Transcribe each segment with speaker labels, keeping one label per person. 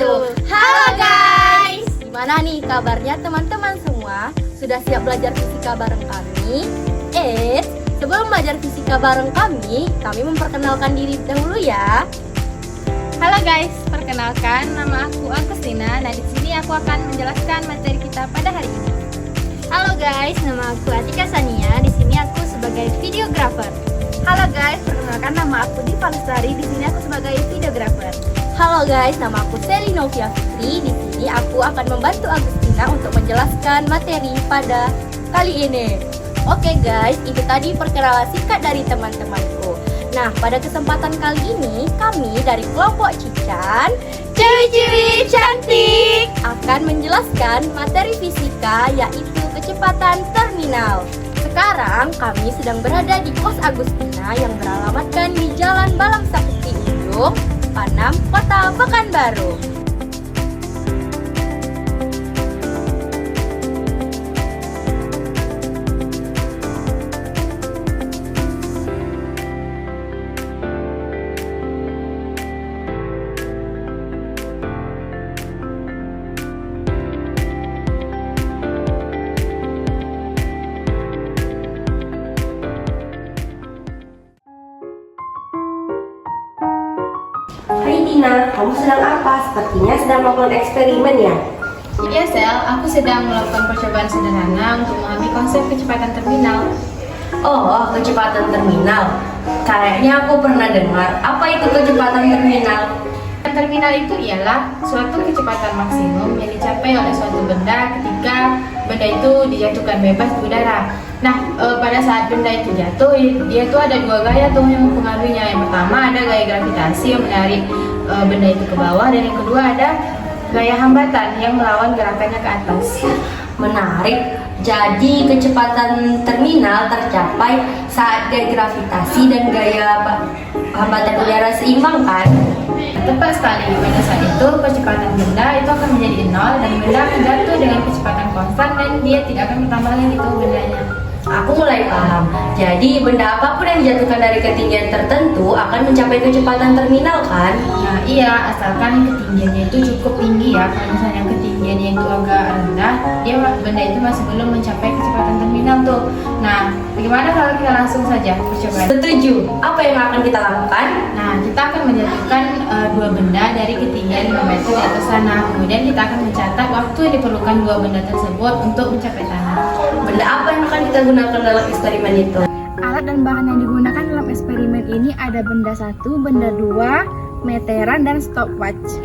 Speaker 1: wabarakatuh. Halo guys, gimana nih kabarnya teman-teman semua? Sudah siap belajar fisika bareng kami? Sebelum belajar fisika bareng kami memperkenalkan diri dahulu ya.
Speaker 2: Halo guys, perkenalkan nama aku Agustina. Nah, di sini aku akan menjelaskan materi kita pada hari ini.
Speaker 3: Halo guys, nama aku Atika Sania. Di sini aku sebagai videographer.
Speaker 4: Halo guys, perkenalkan nama aku Diva Lestari. Di sini aku sebagai videographer.
Speaker 1: Halo guys, nama aku Selly Novia Fitri. Di sini aku akan membantu Agustina untuk menjelaskan materi pada kali ini. Oke guys, itu tadi perkenalan singkat dari teman-temanku. Nah, pada kesempatan kali ini kami dari kelompok Cican Cewek-cewek cantik akan menjelaskan materi fisika yaitu kecepatan terminal. Sekarang kami sedang berada di kos Agustina yang beralamatkan di Jalan Balang Sakti Ujung, Panam, Kota Pekanbaru.
Speaker 5: Hai Tina, kamu sedang apa? Sepertinya sedang melakukan eksperimen ya?
Speaker 2: Iya Sel, aku sedang melakukan percobaan sederhana untuk memahami konsep kecepatan terminal.
Speaker 5: Oh, kecepatan terminal. Kayaknya aku pernah dengar. Apa itu kecepatan terminal?
Speaker 2: Terminal itu ialah suatu kecepatan maksimum yang dicapai oleh suatu benda ketika benda itu dijatuhkan bebas di udara. Nah, pada saat benda itu jatuh, dia tuh ada dua gaya tuh yang mempengaruhinya. Yang pertama ada gaya gravitasi yang menarik benda itu ke bawah, dan yang kedua ada gaya hambatan yang melawan gerakannya ke atas.
Speaker 5: Menarik. Jadi kecepatan terminal tercapai saat gaya gravitasi dan gaya hambatan udara seimbang kan?
Speaker 2: Tepat sekali, pada saat itu kecepatan benda itu akan menjadi nol dan benda akan jatuh dengan kecepatan konstan dan dia tidak akan bertambah lagi tuh bendanya.
Speaker 5: Aku mulai paham. Jadi benda apapun yang dijatuhkan dari ketinggian tertentu akan mencapai kecepatan terminal kan?
Speaker 2: Nah iya, asalkan ketinggiannya itu cukup tinggi ya. Kalau misalnya ketinggiannya itu agak rendah, benda itu masih belum mencapai kecepatan terminal tuh. Nah, bagaimana kalau kita langsung saja percobaan?
Speaker 5: Setuju. Apa yang akan kita lakukan?
Speaker 2: Nah, kita akan menjatuhkan dua benda dari ketinggian 5 meter di atas tanah. Kemudian kita akan mencatat waktu yang diperlukan dua benda tersebut untuk mencapai tanah.
Speaker 5: Benda apa yang akan kita gunakan dalam eksperimen itu?
Speaker 4: Alat dan bahan yang digunakan dalam eksperimen ini ada benda 1, benda 2, meteran, dan stopwatch.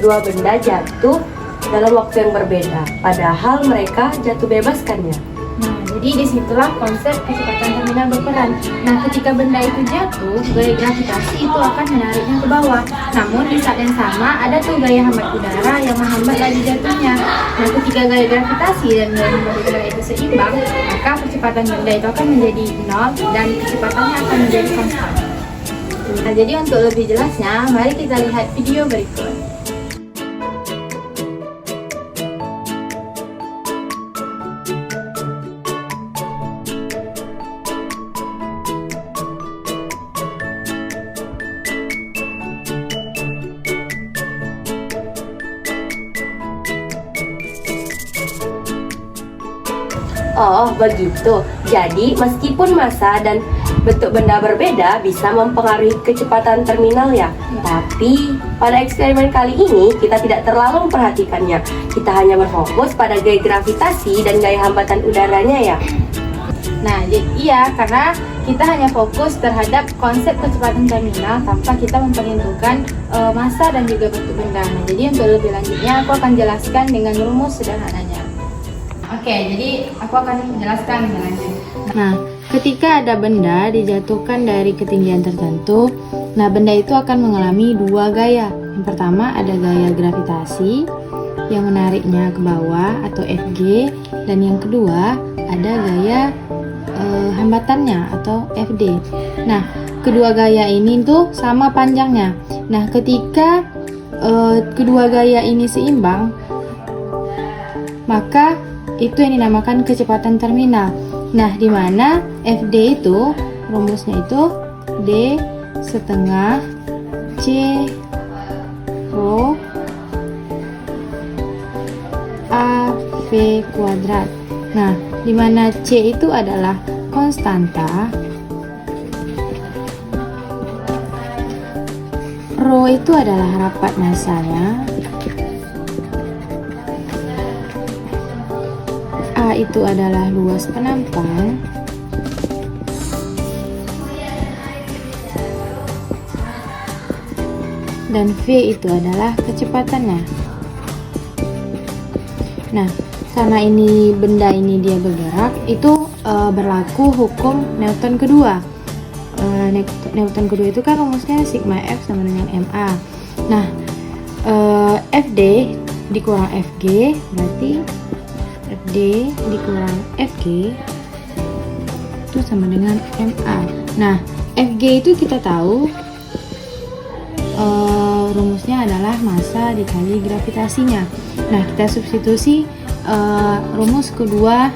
Speaker 5: Kedua benda jatuh dalam waktu yang berbeda, padahal mereka jatuh bebas kan ya?
Speaker 2: Nah, jadi disitulah konsep kecepatan terminal berperan. Nah, ketika benda itu jatuh, gaya gravitasi itu akan menariknya ke bawah. Namun di saat yang sama ada tuh gaya hambat udara yang menghambat lagi jatuhnya. Nah, ketika gaya gravitasi dan gaya hambat udara itu seimbang, maka percepatan benda itu akan menjadi nol dan kecepatannya akan menjadi konstan. Nah, jadi untuk lebih jelasnya, mari kita lihat video berikut.
Speaker 5: Oh, begitu. Jadi, meskipun massa dan bentuk benda berbeda bisa mempengaruhi kecepatan terminal ya. Tapi, pada eksperimen kali ini kita tidak terlalu memperhatikannya. Kita hanya berfokus pada gaya gravitasi dan gaya hambatan udaranya ya.
Speaker 2: Nah, iya, karena kita hanya fokus terhadap konsep kecepatan terminal tanpa kita memperhitungkan massa dan juga bentuk benda. Nah, jadi untuk lebih lanjutnya aku akan jelaskan dengan rumus sederhananya. Oke, jadi aku akan menjelaskan dengan lanjut. Nah, ketika ada benda dijatuhkan dari ketinggian tertentu, nah benda itu akan mengalami dua gaya. Yang pertama ada gaya gravitasi yang menariknya ke bawah atau Fg, dan yang kedua ada gaya hambatannya atau Fd. Nah, kedua gaya ini tuh sama panjangnya. Nah, ketika kedua gaya ini seimbang, maka itu yang dinamakan kecepatan terminal. Nah, di mana Fd itu rumusnya itu D setengah C rho A V kuadrat. Nah, di mana C itu adalah konstanta, rho itu adalah rapat massanya, A itu adalah luas penampang, dan V itu adalah kecepatannya. Nah, karena ini benda ini dia bergerak, itu berlaku hukum Newton kedua. Newton kedua itu kan rumusnya sigma F sama dengan ma. Nah, Fd dikurang Fg berarti Fd dikurang Fg itu sama dengan ma. Nah, Fg itu kita tahu rumusnya adalah massa dikali gravitasinya. Nah, kita substitusi rumus kedua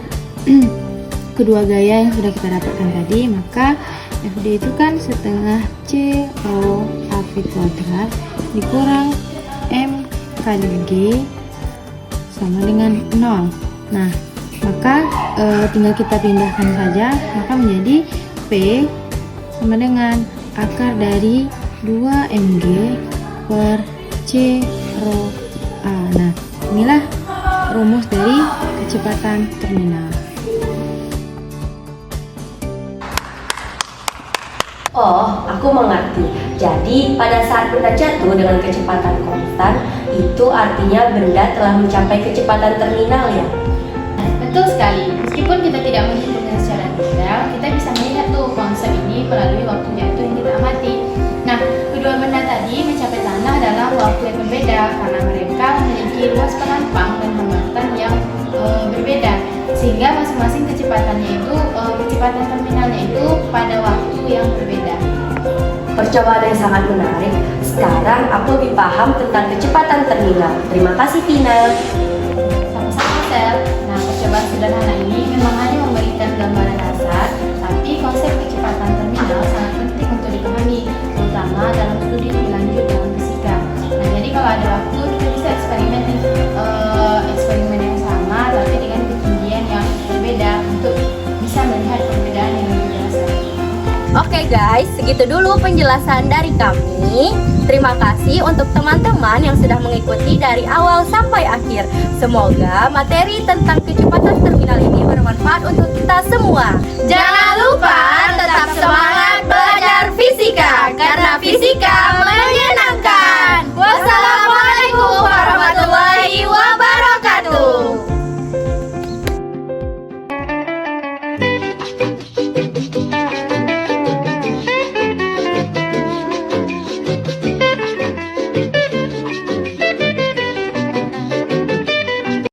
Speaker 2: gaya yang sudah kita dapatkan tadi, maka Fd itu kan setengah C rho AV kuadrat dikurang M kali G sama dengan 0. Nah, maka tinggal kita pindahkan saja, maka menjadi P sama dengan akar dari 2mg per C rho A. Nah, inilah rumus dari kecepatan terminal.
Speaker 5: Oh, aku mengerti. Jadi, pada saat benda jatuh dengan kecepatan konstan, itu artinya benda telah mencapai kecepatan terminal ya?
Speaker 2: Betul sekali. Meskipun kita tidak menghitungnya secara detail, kita bisa melihat tuh konsep ini melalui waktu jatuh yang kita amati. Nah, kedua benda tadi mencapai tanah dalam waktu yang berbeda karena mereka memiliki luas penampang dan hambatan yang berbeda, sehingga masing-masing kecepatannya itu kecepatan terminalnya itu pada waktu yang berbeda.
Speaker 5: Percobaan yang sangat menarik. Sekarang aku lebih paham tentang kecepatan terminal. Terima kasih, Tina.
Speaker 2: Sama-sama, Sel. Nah, percobaan sederhana ini memang hanya memberikan gambaran dasar, tapi konsep kecepatan terminal sangat penting untuk dipahami, terutama dalam studi lebih lanjut dalam fisika. Nah, jadi kalau ada waktu kita bisa eksperimen yang sama, tapi dengan ketinggian yang berbeda untuk bisa melihat perbedaan yang lebih jelas.
Speaker 1: Oke guys, segitu dulu penjelasan dari kami. Terima kasih untuk teman-teman yang sudah mengikuti dari awal sampai akhir. Semoga materi tentang kecepatan terminal ini bermanfaat untuk kita semua.